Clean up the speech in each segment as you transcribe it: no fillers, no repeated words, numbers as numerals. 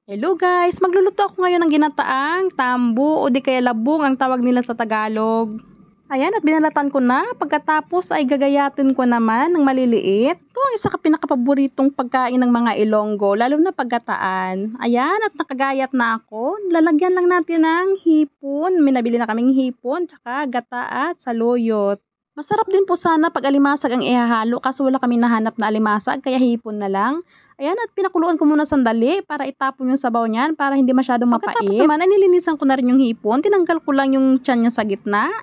Hello guys, magluluto ako ngayon ng ginataang tambo o di kaya labong ang tawag nila sa Tagalog. Ayan, at binalatan ko na. Pagkatapos ay gagayatin ko naman ng maliliit. Ito ang isa ka pinakapaboritong pagkain ng mga Ilonggo, lalo na paggataan. Ayan, at nakagayat na ako. Lalagyan lang natin ng hipon. Minabili na kaming hipon, tsaka gata at saluyot. Masarap din po sana pag alimasag ang ihahalo kaso wala kami nahanap na alimasag kaya hipon na lang. Ayan, at pinakuluan ko muna sandali para itapon yung sabaw niyan para hindi masyadong mapait. Pagkatapos naman ay nilinisan ko na rin yung hipon. Tinanggal ko lang yung tiyan niya sa gitna.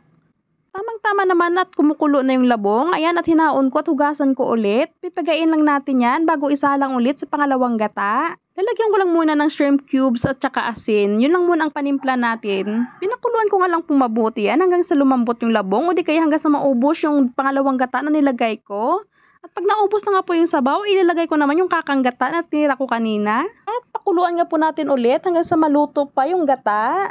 Tamang-tama naman at kumukulo na yung labong. Ayan, at hinaon ko at hugasan ko ulit. Pipagain lang natin yan bago isalang ulit sa pangalawang gata. Lalagyan ko lang muna ng shrimp cubes at saka asin. Yun lang muna ang panimpla natin. Pinakuluan ko nga lang pong mabuti yan hanggang sa lumambot yung labong o di kaya hanggang sa maubos yung pangalawang gata na nilagay ko. At pag naubos na nga po yung sabaw, ilalagay ko naman yung kakang gata na tinira ko kanina. At pakuluan nga po natin ulit hanggang sa maluto pa yung gata.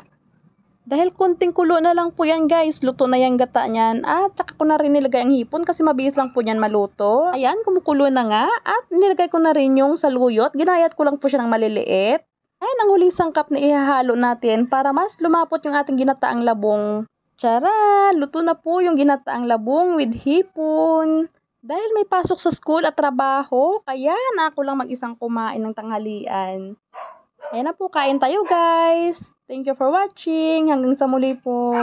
Dahil konting kulo na lang po yan guys, luto na yung gata niyan. At saka ko na rin nilagay ang hipon kasi mabilis lang po yan maluto. Ayan, kumukulo na nga. At nilagay ko na rin yung saluyot. Ginayat ko lang po siya ng maliliit. Ayan, ang huling sangkap na ihahalo natin para mas lumapot yung ating ginataang labong. Tara, luto na po yung ginataang labong with hipon. Dahil may pasok sa school at trabaho, kaya na ako lang mag-isang kumain ng tanghalian. Ayan na po, kain tayo guys. Thank you for watching. Hanggang sa muli po.